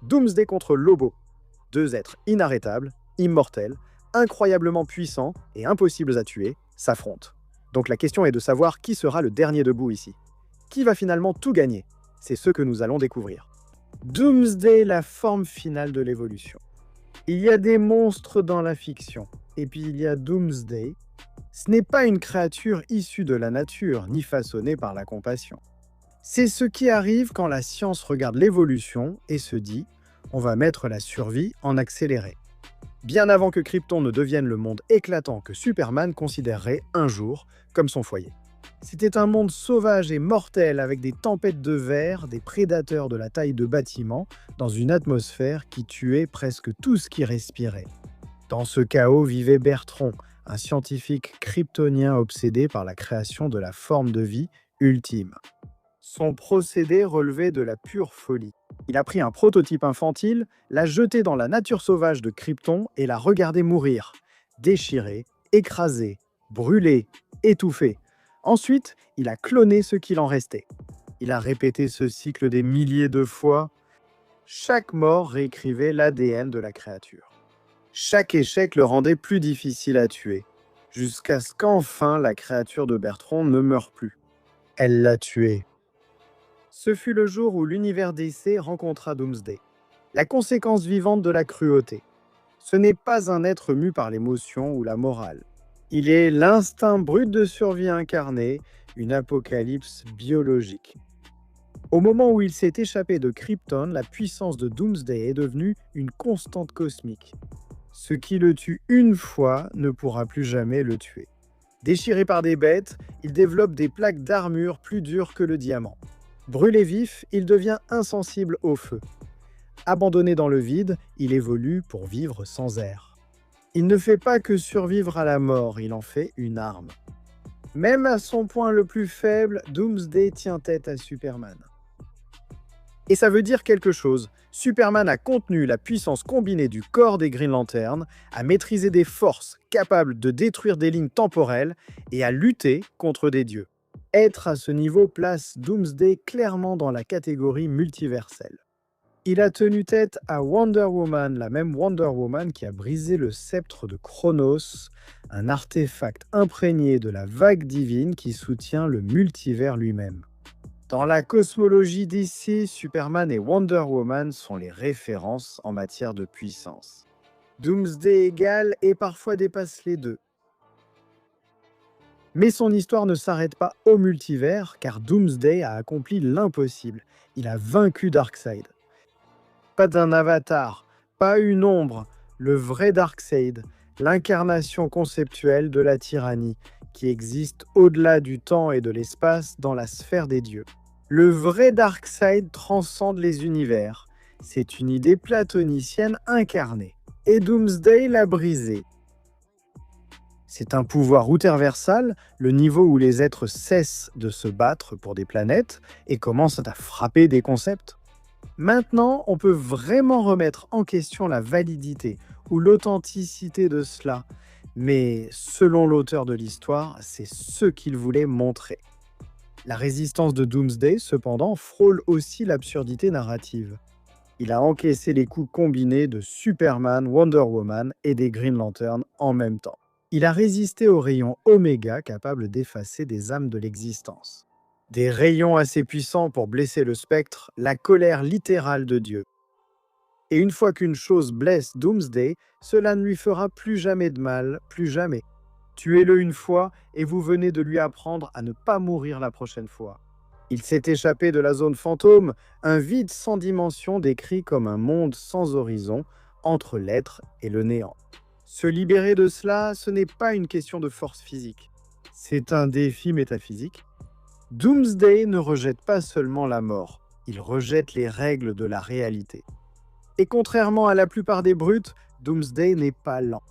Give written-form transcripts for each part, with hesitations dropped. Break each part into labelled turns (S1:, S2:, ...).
S1: Doomsday contre Lobo. Deux êtres inarrêtables, immortels, incroyablement puissants et impossibles à tuer, s'affrontent. Donc la question est de savoir qui sera le dernier debout ici. Qui va finalement tout gagner? C'est ce que nous allons découvrir. Doomsday, la forme finale de l'évolution. Il y a des monstres dans la fiction, et puis il y a Doomsday. Ce n'est pas une créature issue de la nature, ni façonnée par la compassion. C'est ce qui arrive quand la science regarde l'évolution et se dit « on va mettre la survie en accéléré ». Bien avant que Krypton ne devienne le monde éclatant que Superman considérerait un jour comme son foyer. C'était un monde sauvage et mortel avec des tempêtes de verre, des prédateurs de la taille de bâtiments, dans une atmosphère qui tuait presque tout ce qui respirait. Dans ce chaos vivait Bertrand, un scientifique kryptonien obsédé par la création de la forme de vie ultime. Son procédé relevait de la pure folie. Il a pris un prototype infantile, l'a jeté dans la nature sauvage de Krypton et l'a regardé mourir, déchiré, écrasé, brûlé, étouffé. Ensuite, il a cloné ce qu'il en restait. Il a répété ce cycle des milliers de fois. Chaque mort réécrivait l'ADN de la créature. Chaque échec le rendait plus difficile à tuer, jusqu'à ce qu'enfin la créature de Bertrand ne meure plus. Elle l'a tué. Ce fut le jour où l'univers DC rencontra Doomsday, la conséquence vivante de la cruauté. Ce n'est pas un être mu par l'émotion ou la morale. Il est l'instinct brut de survie incarné, une apocalypse biologique. Au moment où il s'est échappé de Krypton, la puissance de Doomsday est devenue une constante cosmique. Ce qui le tue une fois ne pourra plus jamais le tuer. Déchiré par des bêtes, il développe des plaques d'armure plus dures que le diamant. Brûlé vif, il devient insensible au feu. Abandonné dans le vide, il évolue pour vivre sans air. Il ne fait pas que survivre à la mort, il en fait une arme. Même à son point le plus faible, Doomsday tient tête à Superman. Et ça veut dire quelque chose. Superman a contenu la puissance combinée du corps des Green Lantern, a maîtrisé des forces capables de détruire des lignes temporelles et a lutté contre des dieux. Être à ce niveau place Doomsday clairement dans la catégorie multiverselle. Il a tenu tête à Wonder Woman, la même Wonder Woman qui a brisé le sceptre de Chronos, un artefact imprégné de la vague divine qui soutient le multivers lui-même. Dans la cosmologie DC, Superman et Wonder Woman sont les références en matière de puissance. Doomsday égale et parfois dépasse les deux. Mais son histoire ne s'arrête pas au multivers, car Doomsday a accompli l'impossible. Il a vaincu Darkseid. Pas d'un avatar, pas une ombre, le vrai Darkseid, l'incarnation conceptuelle de la tyrannie, qui existe au-delà du temps et de l'espace dans la sphère des dieux. Le vrai Darkseid transcende les univers. C'est une idée platonicienne incarnée. Et Doomsday l'a brisée. C'est un pouvoir outerversal, le niveau où les êtres cessent de se battre pour des planètes et commencent à frapper des concepts. Maintenant, on peut vraiment remettre en question la validité ou l'authenticité de cela, mais selon l'auteur de l'histoire, c'est ce qu'il voulait montrer. La résistance de Doomsday, cependant, frôle aussi l'absurdité narrative. Il a encaissé les coups combinés de Superman, Wonder Woman et des Green Lantern en même temps. Il a résisté aux rayons Oméga capables d'effacer des âmes de l'existence. Des rayons assez puissants pour blesser le spectre, la colère littérale de Dieu. Et une fois qu'une chose blesse Doomsday, cela ne lui fera plus jamais de mal, plus jamais. Tuez-le une fois et vous venez de lui apprendre à ne pas mourir la prochaine fois. Il s'est échappé de la zone fantôme, un vide sans dimension décrit comme un monde sans horizon, entre l'être et le néant. Se libérer de cela, ce n'est pas une question de force physique. C'est un défi métaphysique. Doomsday ne rejette pas seulement la mort, il rejette les règles de la réalité. Et contrairement à la plupart des brutes, Doomsday n'est pas lent.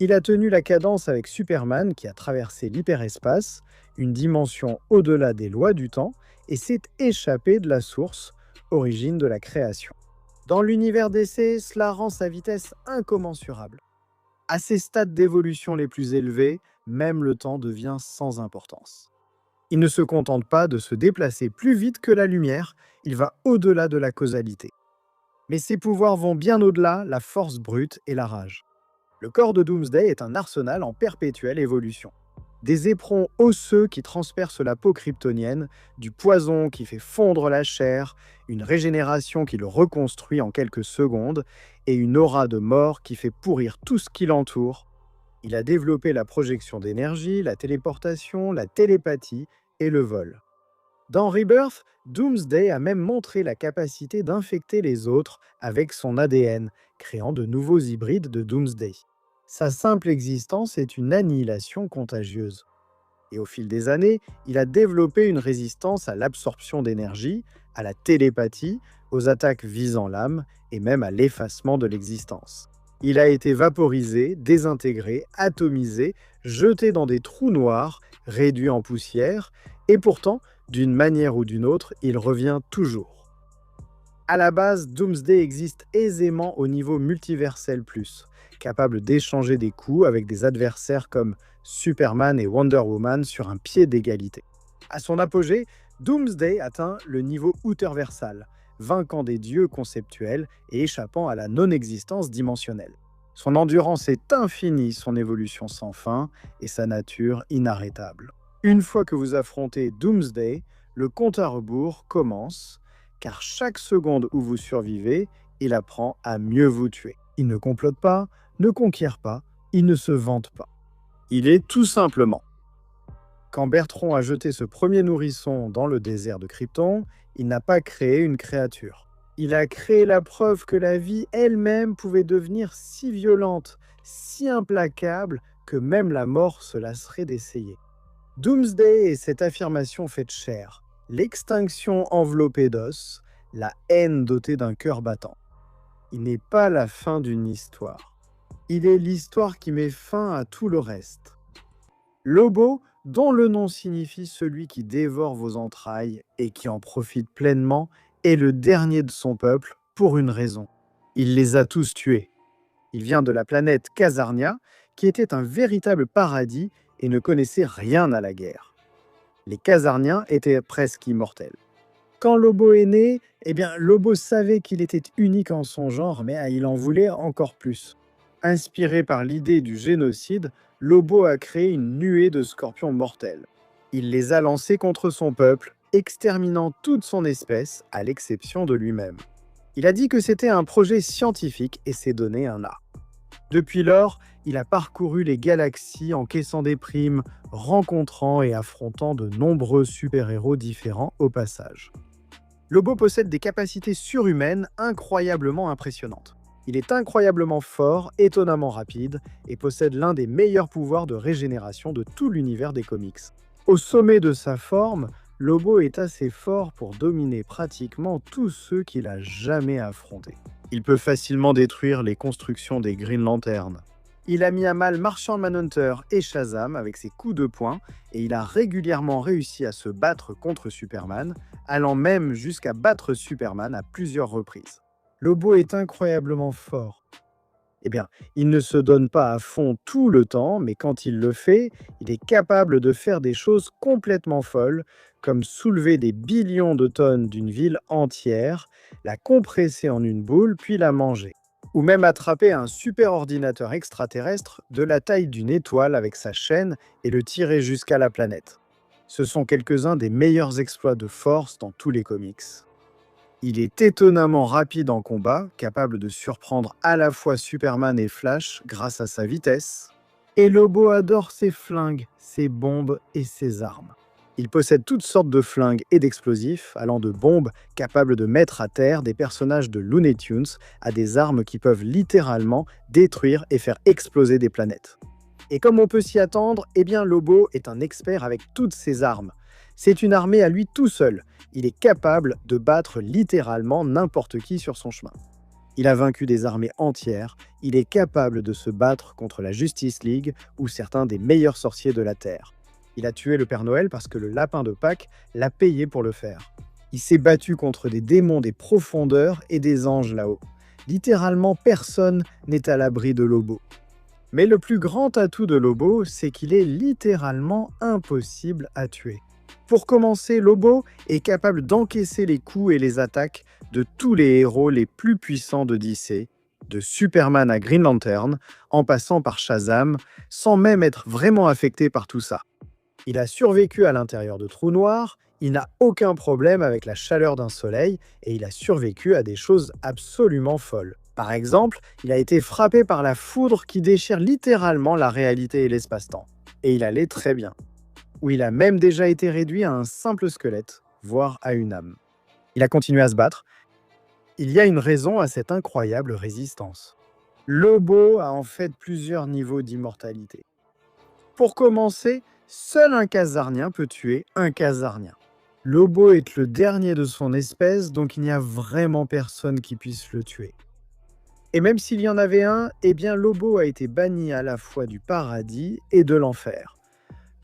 S1: Il a tenu la cadence avec Superman qui a traversé l'hyperespace, une dimension au-delà des lois du temps, et s'est échappé de la source, origine de la création. Dans l'univers DC, cela rend sa vitesse incommensurable. À ses stades d'évolution les plus élevés, même le temps devient sans importance. Il ne se contente pas de se déplacer plus vite que la lumière, il va au-delà de la causalité. Mais ses pouvoirs vont bien au-delà, la force brute et la rage. Le corps de Doomsday est un arsenal en perpétuelle évolution. Des éperons osseux qui transpercent la peau kryptonienne, du poison qui fait fondre la chair, une régénération qui le reconstruit en quelques secondes, et une aura de mort qui fait pourrir tout ce qui l'entoure. Il a développé la projection d'énergie, la téléportation, la télépathie et le vol. Dans Rebirth, Doomsday a même montré la capacité d'infecter les autres avec son ADN, créant de nouveaux hybrides de Doomsday. Sa simple existence est une annihilation contagieuse. Et au fil des années, il a développé une résistance à l'absorption d'énergie, à la télépathie, aux attaques visant l'âme et même à l'effacement de l'existence. Il a été vaporisé, désintégré, atomisé, jeté dans des trous noirs, réduit en poussière, et pourtant, d'une manière ou d'une autre, il revient toujours. À la base, Doomsday existe aisément au niveau multiversel plus, capable d'échanger des coups avec des adversaires comme Superman et Wonder Woman sur un pied d'égalité. À son apogée, Doomsday atteint le niveau outerversal, vainquant des dieux conceptuels et échappant à la non-existence dimensionnelle. Son endurance est infinie, son évolution sans fin et sa nature inarrêtable. Une fois que vous affrontez Doomsday, le compte à rebours commence, car chaque seconde où vous survivez, il apprend à mieux vous tuer. Il ne complote pas, ne conquiert pas, il ne se vante pas. Il est tout simplement. Quand Bertrand a jeté ce premier nourrisson dans le désert de Krypton, il n'a pas créé une créature. Il a créé la preuve que la vie elle-même pouvait devenir si violente, si implacable, que même la mort se lasserait d'essayer. Doomsday est cette affirmation faite chair, l'extinction enveloppée d'os, la haine dotée d'un cœur battant. Il n'est pas la fin d'une histoire. Il est l'histoire qui met fin à tout le reste. Lobo, dont le nom signifie celui qui dévore vos entrailles et qui en profite pleinement, est le dernier de son peuple pour une raison. Il les a tous tués. Il vient de la planète Khazarnia, qui était un véritable paradis et ne connaissait rien à la guerre. Les Khazarniens étaient presque immortels. Quand Lobo est né, Lobo savait qu'il était unique en son genre, mais il en voulait encore plus. Inspiré par l'idée du génocide, Lobo a créé une nuée de scorpions mortels. Il les a lancés contre son peuple, exterminant toute son espèce, à l'exception de lui-même. Il a dit que c'était un projet scientifique et s'est donné un art. Depuis lors, il a parcouru les galaxies encaissant des primes, rencontrant et affrontant de nombreux super-héros différents au passage. Lobo possède des capacités surhumaines incroyablement impressionnantes. Il est incroyablement fort, étonnamment rapide, et possède l'un des meilleurs pouvoirs de régénération de tout l'univers des comics. Au sommet de sa forme, Lobo est assez fort pour dominer pratiquement tous ceux qu'il a jamais affrontés. Il peut facilement détruire les constructions des Green Lantern. Il a mis à mal Martian Manhunter et Shazam avec ses coups de poing, et il a régulièrement réussi à se battre contre Superman, allant même jusqu'à battre Superman à plusieurs reprises. Lobo est incroyablement fort. Il ne se donne pas à fond tout le temps, mais quand il le fait, il est capable de faire des choses complètement folles, comme soulever des billions de tonnes d'une ville entière, la compresser en une boule, puis la manger. Ou même attraper un super ordinateur extraterrestre de la taille d'une étoile avec sa chaîne et le tirer jusqu'à la planète. Ce sont quelques-uns des meilleurs exploits de force dans tous les comics. Il est étonnamment rapide en combat, capable de surprendre à la fois Superman et Flash grâce à sa vitesse. Et Lobo adore ses flingues, ses bombes et ses armes. Il possède toutes sortes de flingues et d'explosifs, allant de bombes capables de mettre à terre des personnages de Looney Tunes à des armes qui peuvent littéralement détruire et faire exploser des planètes. Et comme on peut s'y attendre, Lobo est un expert avec toutes ses armes. C'est une armée à lui tout seul. Il est capable de battre littéralement n'importe qui sur son chemin. Il a vaincu des armées entières. Il est capable de se battre contre la Justice League ou certains des meilleurs sorciers de la Terre. Il a tué le Père Noël parce que le lapin de Pâques l'a payé pour le faire. Il s'est battu contre des démons des profondeurs et des anges là-haut. Littéralement, personne n'est à l'abri de Lobo. Mais le plus grand atout de Lobo, c'est qu'il est littéralement impossible à tuer. Pour commencer, Lobo est capable d'encaisser les coups et les attaques de tous les héros les plus puissants de DC, de Superman à Green Lantern, en passant par Shazam, sans même être vraiment affecté par tout ça. Il a survécu à l'intérieur de trous noirs, il n'a aucun problème avec la chaleur d'un soleil et il a survécu à des choses absolument folles. Par exemple, il a été frappé par la foudre qui déchire littéralement la réalité et l'espace-temps. Et il allait très bien. Ou il a même déjà été réduit à un simple squelette, voire à une âme. Il a continué à se battre. Il y a une raison à cette incroyable résistance. Lobo a en fait plusieurs niveaux d'immortalité. Pour commencer, seul un Khazarnien peut tuer un Khazarnien. Lobo est le dernier de son espèce, donc il n'y a vraiment personne qui puisse le tuer. Et même s'il y en avait un, eh bien Lobo a été banni à la fois du paradis et de l'enfer.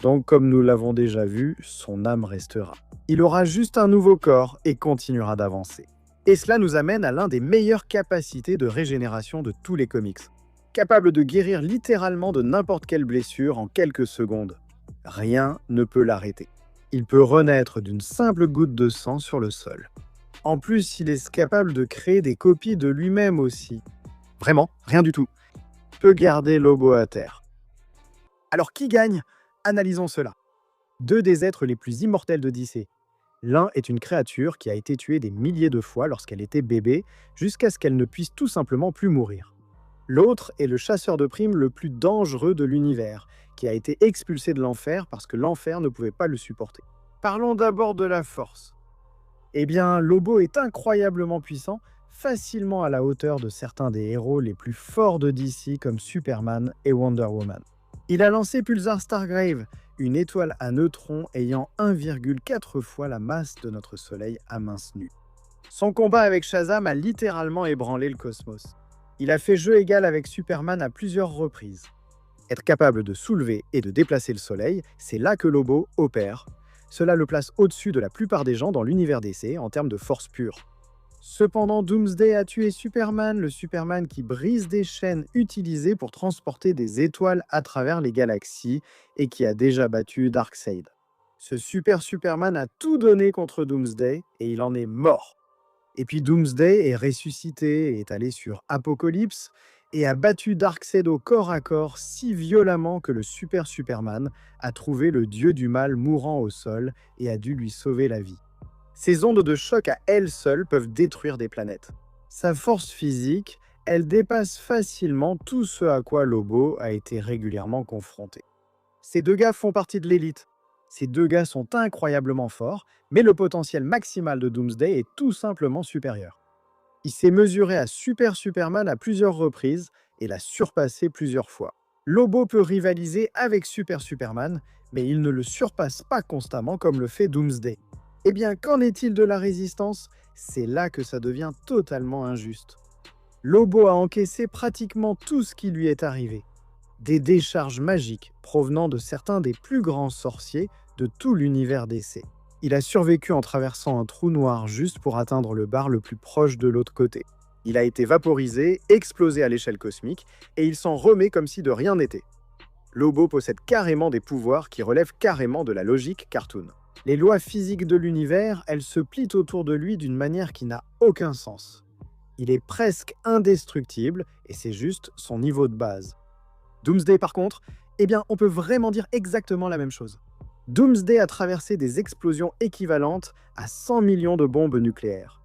S1: Donc comme nous l'avons déjà vu, son âme restera. Il aura juste un nouveau corps et continuera d'avancer. Et cela nous amène à l'un des meilleures capacités de régénération de tous les comics. Capable de guérir littéralement de n'importe quelle blessure en quelques secondes. Rien ne peut l'arrêter. Il peut renaître d'une simple goutte de sang sur le sol. En plus, il est capable de créer des copies de lui-même aussi. Vraiment, rien du tout. Il peut garder Lobo à terre. Alors qui gagne? Analysons cela. Deux des êtres les plus immortels de DC. L'un est une créature qui a été tuée des milliers de fois lorsqu'elle était bébé, jusqu'à ce qu'elle ne puisse tout simplement plus mourir. L'autre est le chasseur de primes le plus dangereux de l'univers, qui a été expulsé de l'enfer parce que l'enfer ne pouvait pas le supporter. Parlons d'abord de la force. Eh bien, Lobo est incroyablement puissant, facilement à la hauteur de certains des héros les plus forts de DC comme Superman et Wonder Woman. Il a lancé Pulsar Stargrave, une étoile à neutrons ayant 1,4 fois la masse de notre Soleil à mince nue. Son combat avec Shazam a littéralement ébranlé le cosmos. Il a fait jeu égal avec Superman à plusieurs reprises. Être capable de soulever et de déplacer le Soleil, c'est là que Lobo opère. Cela le place au-dessus de la plupart des gens dans l'univers DC en termes de force pure. Cependant, Doomsday a tué Superman, le Superman qui brise des chaînes utilisées pour transporter des étoiles à travers les galaxies et qui a déjà battu Darkseid. Ce super Superman a tout donné contre Doomsday et il en est mort. Et puis Doomsday est ressuscité et est allé sur Apocalypse et a battu Darkseid au corps à corps si violemment que le super Superman a trouvé le dieu du mal mourant au sol et a dû lui sauver la vie. Ces ondes de choc à elles seules peuvent détruire des planètes. Sa force physique, elle dépasse facilement tout ce à quoi Lobo a été régulièrement confronté. Ces deux gars font partie de l'élite. Ces deux gars sont incroyablement forts, mais le potentiel maximal de Doomsday est tout simplement supérieur. Il s'est mesuré à Super Superman à plusieurs reprises et l'a surpassé plusieurs fois. Lobo peut rivaliser avec Super Superman, mais il ne le surpasse pas constamment comme le fait Doomsday. Eh bien, qu'en est-il de la résistance? C'est là que ça devient totalement injuste. Lobo a encaissé pratiquement tout ce qui lui est arrivé. Des décharges magiques provenant de certains des plus grands sorciers de tout l'univers DC. Il a survécu en traversant un trou noir juste pour atteindre le bar le plus proche de l'autre côté. Il a été vaporisé, explosé à l'échelle cosmique, et il s'en remet comme si de rien n'était. Lobo possède carrément des pouvoirs qui relèvent carrément de la logique cartoon. Les lois physiques de l'univers, elles se plient autour de lui d'une manière qui n'a aucun sens. Il est presque indestructible, et c'est juste son niveau de base. Doomsday par contre, eh bien on peut vraiment dire exactement la même chose. Doomsday a traversé des explosions équivalentes à 100 millions de bombes nucléaires.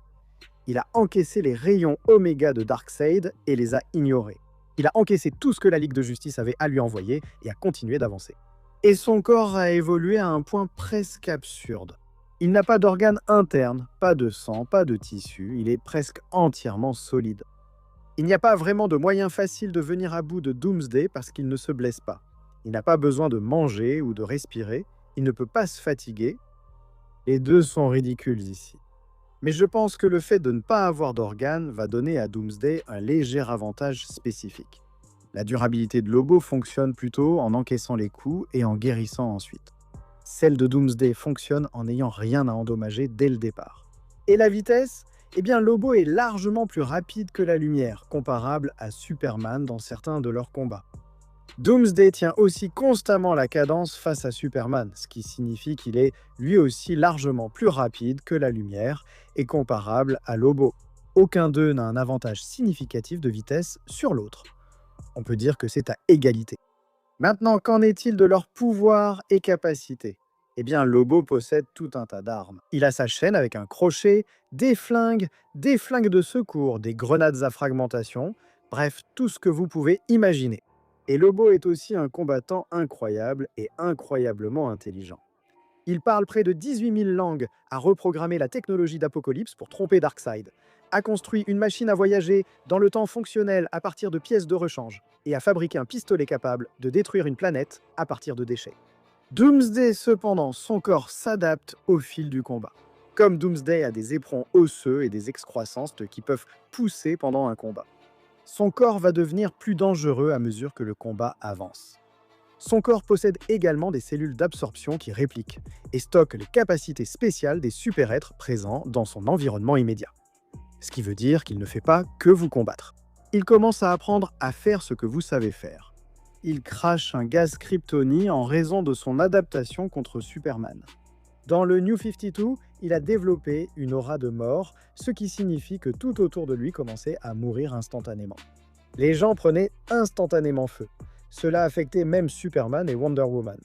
S1: Il a encaissé les rayons Oméga de Darkseid et les a ignorés. Il a encaissé tout ce que la Ligue de Justice avait à lui envoyer et a continué d'avancer. Et son corps a évolué à un point presque absurde. Il n'a pas d'organes internes, pas de sang, pas de tissu, il est presque entièrement solide. Il n'y a pas vraiment de moyen facile de venir à bout de Doomsday parce qu'il ne se blesse pas. Il n'a pas besoin de manger ou de respirer, il ne peut pas se fatiguer. Les deux sont ridicules ici. Mais je pense que le fait de ne pas avoir d'organes va donner à Doomsday un léger avantage spécifique. La durabilité de Lobo fonctionne plutôt en encaissant les coups et en guérissant ensuite. Celle de Doomsday fonctionne en n'ayant rien à endommager dès le départ. Et la vitesse? Eh bien, Lobo est largement plus rapide que la lumière, comparable à Superman dans certains de leurs combats. Doomsday tient aussi constamment la cadence face à Superman, ce qui signifie qu'il est lui aussi largement plus rapide que la lumière et comparable à Lobo. Aucun d'eux n'a un avantage significatif de vitesse sur l'autre. On peut dire que c'est à égalité. Maintenant, qu'en est-il de leurs pouvoirs et capacités? Eh bien, Lobo possède tout un tas d'armes. Il a sa chaîne avec un crochet, des flingues de secours, des grenades à fragmentation, bref, tout ce que vous pouvez imaginer. Et Lobo est aussi un combattant incroyable et incroyablement intelligent. Il parle près de 18 000 langues, a reprogrammé la technologie d'Apocalypse pour tromper Darkseid, a construit une machine à voyager dans le temps fonctionnel à partir de pièces de rechange, et a fabriqué un pistolet capable de détruire une planète à partir de déchets. Doomsday, cependant, son corps s'adapte au fil du combat. Comme Doomsday a des éperons osseux et des excroissances qui peuvent pousser pendant un combat. Son corps va devenir plus dangereux à mesure que le combat avance. Son corps possède également des cellules d'absorption qui répliquent et stockent les capacités spéciales des super-êtres présents dans son environnement immédiat. Ce qui veut dire qu'il ne fait pas que vous combattre. Il commence à apprendre à faire ce que vous savez faire. Il crache un gaz kryptonien en raison de son adaptation contre Superman. Dans le New 52, il a développé une aura de mort, ce qui signifie que tout autour de lui commençait à mourir instantanément. Les gens prenaient instantanément feu. Cela affectait même Superman et Wonder Woman.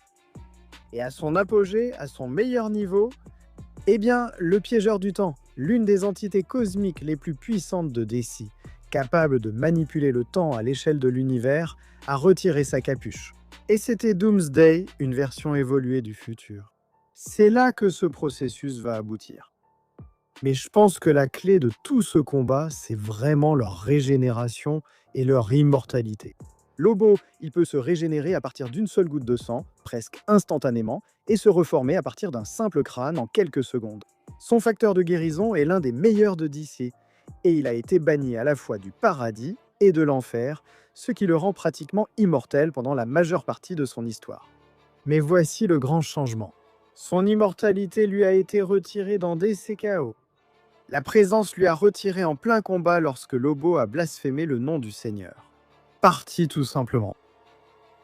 S1: Et à son apogée, à son meilleur niveau, eh bien, le Piégeur du Temps, l'une des entités cosmiques les plus puissantes de DC, capable de manipuler le temps à l'échelle de l'univers, a retiré sa capuche. Et c'était Doomsday, une version évoluée du futur. C'est là que ce processus va aboutir. Mais je pense que la clé de tout ce combat, c'est vraiment leur régénération et leur immortalité. Lobo, il peut se régénérer à partir d'une seule goutte de sang, presque instantanément, et se reformer à partir d'un simple crâne en quelques secondes. Son facteur de guérison est l'un des meilleurs de DC, et il a été banni à la fois du paradis et de l'enfer, ce qui le rend pratiquement immortel pendant la majeure partie de son histoire. Mais voici le grand changement. Son immortalité lui a été retirée dans DC Chaos. La présence lui a retiré en plein combat lorsque Lobo a blasphémé le nom du Seigneur. Parti tout simplement.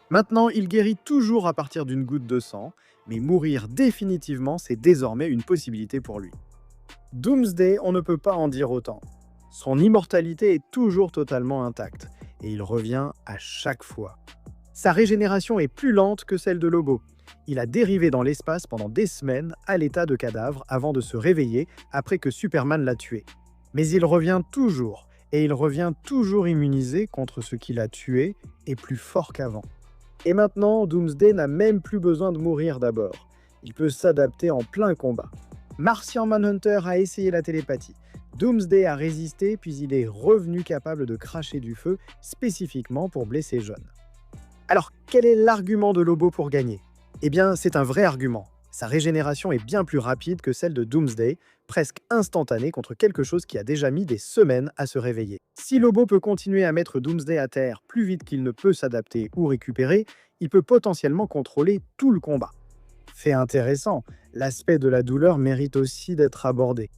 S1: Maintenant, il guérit toujours à partir d'une goutte de sang, mais mourir définitivement, c'est désormais une possibilité pour lui. Doomsday, on ne peut pas en dire autant. Son immortalité est toujours totalement intacte, et il revient à chaque fois. Sa régénération est plus lente que celle de Lobo. Il a dérivé dans l'espace pendant des semaines à l'état de cadavre avant de se réveiller après que Superman l'a tué. Mais il revient toujours, et il revient toujours immunisé contre ce qui l'a tué et plus fort qu'avant. Et maintenant, Doomsday n'a même plus besoin de mourir d'abord. Il peut s'adapter en plein combat. Martian Manhunter a essayé la télépathie. Doomsday a résisté, puis il est revenu capable de cracher du feu spécifiquement pour blesser John. Alors, quel est l'argument de Lobo pour gagner? Eh bien, c'est un vrai argument. Sa régénération est bien plus rapide que celle de Doomsday, presque instantanée contre quelque chose qui a déjà mis des semaines à se réveiller. Si Lobo peut continuer à mettre Doomsday à terre plus vite qu'il ne peut s'adapter ou récupérer, il peut potentiellement contrôler tout le combat. Fait intéressant, l'aspect de la douleur mérite aussi d'être abordé.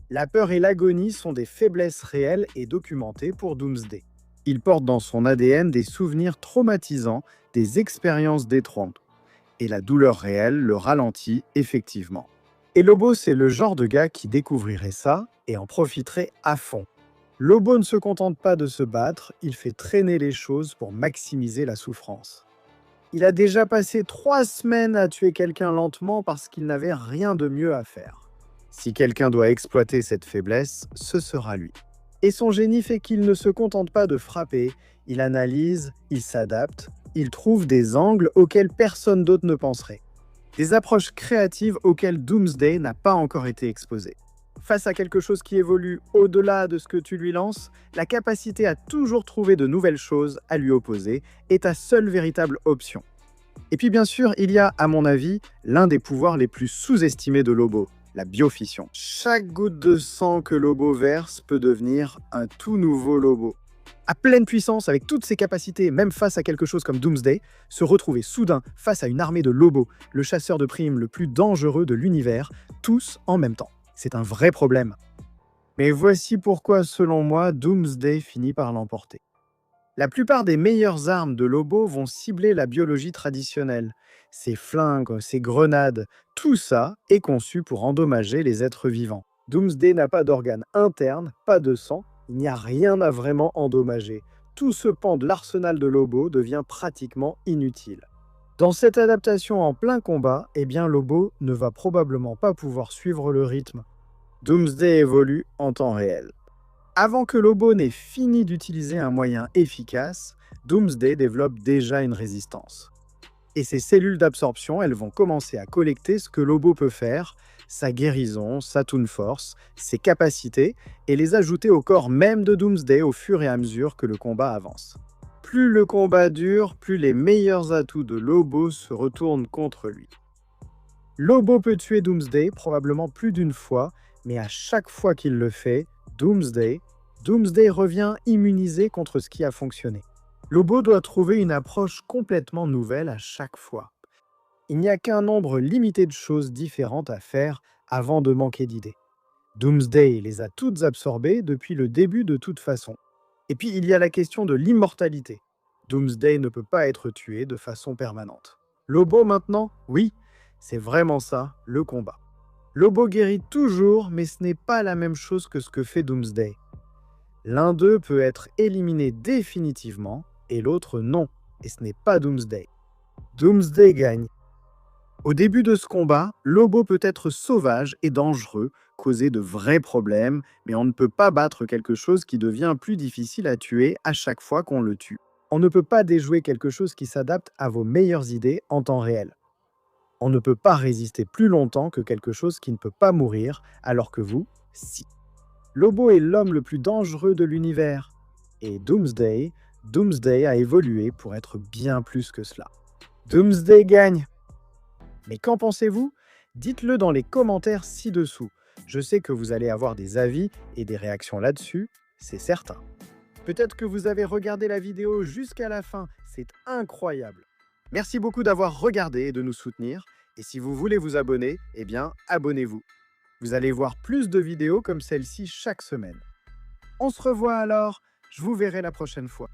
S1: La peur et l'agonie sont des faiblesses réelles et documentées pour Doomsday. Il porte dans son ADN des souvenirs traumatisants, des expériences détruisantes. Et la douleur réelle le ralentit effectivement. Et Lobo, c'est le genre de gars qui découvrirait ça et en profiterait à fond. Lobo ne se contente pas de se battre, il fait traîner les choses pour maximiser la souffrance. Il a déjà passé 3 semaines à tuer quelqu'un lentement parce qu'il n'avait rien de mieux à faire. Si quelqu'un doit exploiter cette faiblesse, ce sera lui. Et son génie fait qu'il ne se contente pas de frapper, il analyse, il s'adapte, il trouve des angles auxquels personne d'autre ne penserait. Des approches créatives auxquelles Doomsday n'a pas encore été exposé. Face à quelque chose qui évolue au-delà de ce que tu lui lances, la capacité à toujours trouver de nouvelles choses à lui opposer est ta seule véritable option. Et puis bien sûr, il y a, à mon avis, l'un des pouvoirs les plus sous-estimés de Lobo, la biofission. Chaque goutte de sang que Lobo verse peut devenir un tout nouveau Lobo. À pleine puissance, avec toutes ses capacités, même face à quelque chose comme Doomsday, se retrouver soudain face à une armée de Lobo, le chasseur de primes le plus dangereux de l'univers, tous en même temps. C'est un vrai problème. Mais voici pourquoi, selon moi, Doomsday finit par l'emporter. La plupart des meilleures armes de Lobo vont cibler la biologie traditionnelle. Ces flingues, ces grenades, tout ça est conçu pour endommager les êtres vivants. Doomsday n'a pas d'organes internes, pas de sang, il n'y a rien à vraiment endommager. Tout ce pan de l'arsenal de Lobo devient pratiquement inutile. Dans cette adaptation en plein combat, eh bien Lobo ne va probablement pas pouvoir suivre le rythme. Doomsday évolue en temps réel. Avant que Lobo n'ait fini d'utiliser un moyen efficace, Doomsday développe déjà une résistance. Et ces cellules d'absorption, elles vont commencer à collecter ce que Lobo peut faire, sa guérison, sa Toon Force, ses capacités, et les ajouter au corps même de Doomsday au fur et à mesure que le combat avance. Plus le combat dure, plus les meilleurs atouts de Lobo se retournent contre lui. Lobo peut tuer Doomsday probablement plus d'une fois, mais à chaque fois qu'il le fait, Doomsday revient immunisé contre ce qui a fonctionné. Lobo doit trouver une approche complètement nouvelle à chaque fois. Il n'y a qu'un nombre limité de choses différentes à faire avant de manquer d'idées. Doomsday les a toutes absorbées depuis le début de toute façon. Et puis il y a la question de l'immortalité. Doomsday ne peut pas être tué de façon permanente. Lobo maintenant, oui, c'est vraiment ça, le combat. Lobo guérit toujours, mais ce n'est pas la même chose que ce que fait Doomsday. L'un d'eux peut être éliminé définitivement, et l'autre non, et ce n'est pas Doomsday. Doomsday gagne. Au début de ce combat, Lobo peut être sauvage et dangereux, causer de vrais problèmes, mais on ne peut pas battre quelque chose qui devient plus difficile à tuer à chaque fois qu'on le tue. On ne peut pas déjouer quelque chose qui s'adapte à vos meilleures idées en temps réel. On ne peut pas résister plus longtemps que quelque chose qui ne peut pas mourir, alors que vous, si. Lobo est l'homme le plus dangereux de l'univers. Et Doomsday a évolué pour être bien plus que cela. Doomsday gagne. Mais qu'en pensez-vous? Dites-le dans les commentaires ci-dessous. Je sais que vous allez avoir des avis et des réactions là-dessus, c'est certain. Peut-être que vous avez regardé la vidéo jusqu'à la fin, c'est incroyable. Merci beaucoup d'avoir regardé et de nous soutenir. Et si vous voulez vous abonner, eh bien, abonnez-vous. Vous allez voir plus de vidéos comme celle-ci chaque semaine. On se revoit alors, je vous verrai la prochaine fois.